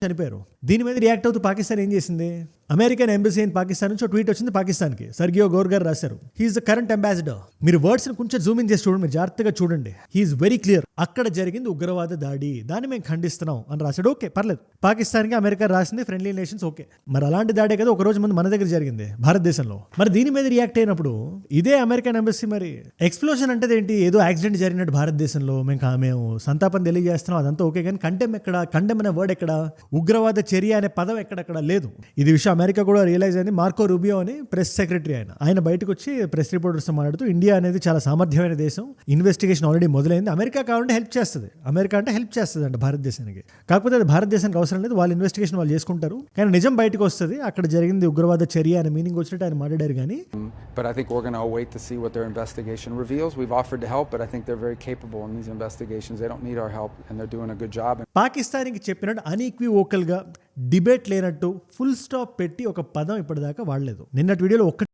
చనిపోయారు. దీని మీద రియాక్ట్ అవుతూ పాకిస్తాన్ ఏం చేసింది? అమెరికన్ ఎంబసీ ఇన్ పాకిస్తాన్ నుంచి ట్వీట్ వచ్చింది పాకిస్తాన్కి. సర్గియో గోర్ గారు రాశారు, హీఈస్ ద కరెంట్ అంబాసిడర్. మీరు వర్డ్స్ ని కొంచెం జూమ్ ఇన్ చేసి చూడండి, మీరు జాగ్రత్తగా చూడండి. హీఈస్ వెరీ క్లియర్, అక్కడ జరిగింది ఉగ్రవాద దాడి, దాన్ని మేము ఖండిస్తున్నాం అని రాశాడు. ఓకే, పర్లేదు. పాకిస్తాన్కి అమెరికా రాసింది ఫ్రెండ్లీ నేషన్స్, ఓకే. మరి అలాంటి దాడే కదా ఒక రోజు ముందు మన దగ్గర జరిగింది భారతదేశంలో. మరి దీని మీద రియాక్ట్ అయినప్పుడు ఇదే అమెరికన్ ఎంబసీ మరి ఎక్స్ప్లోజన్ అంటే ఏంటి? ఏదో యాక్సిడెంట్ జరిగినట్టు భారతదేశంలో మేము సంతాపం తెలియజేస్తున్నాం, అదంతా ఓకే. కానీ కండెమ్ ఎక్కడ? కండెమ్ అనే వర్డ్ ఎక్కడ? ఉగ్రవాద చర్య అనే పదం ఎక్కడెక్కడ లేదు. ఇది విషయం అమెరికా కూడా రియలైజ్ అయింది. మార్కో రూబియో అని ప్రెస్ సెక్రటరీ ఆయన బయటకు వచ్చి ప్రెస్ రిపోర్టర్స్ మాట్లాడుతూ, ఇండియా అనేది చాలా సామర్థ్యమైన దేశం, ఇన్వెస్టిగేషన్ ఆల్రెడీ మొదలైంది, అమెరికా కావాలంటే హెల్ప్ చేస్తుంది, అమెరికా అంటే హెల్ప్ చేస్తుంది అంటే భారతదేశానికి. కాకపోతే అది భారతదేశానికి అవసరం లేదు, వాళ్ళ ఇన్వెస్టిగేషన్ వాళ్ళు చేసుకుంటారు. కానీ నిజం బయటకు వస్తుంది, అక్కడ జరిగింది ఉగ్రవాద చర్య అనే మీనింగ్ వచ్చినట్టు ఆయన మాట్లాడారు. కానీ But I think we're going to wait to see what their investigation reveals. We've offered to help, but I think they're very capable in these investigations. They don't need our help and they're doing a good job. పాకిస్తాన్కి చెప్పినట్టు అన్ఈక్వివోకల్గా debate లేనట్టు full stop పెట్టి ఒక పదం ఇప్పటిదాకా వాడలేదు. నిన్నటి వీడియోలో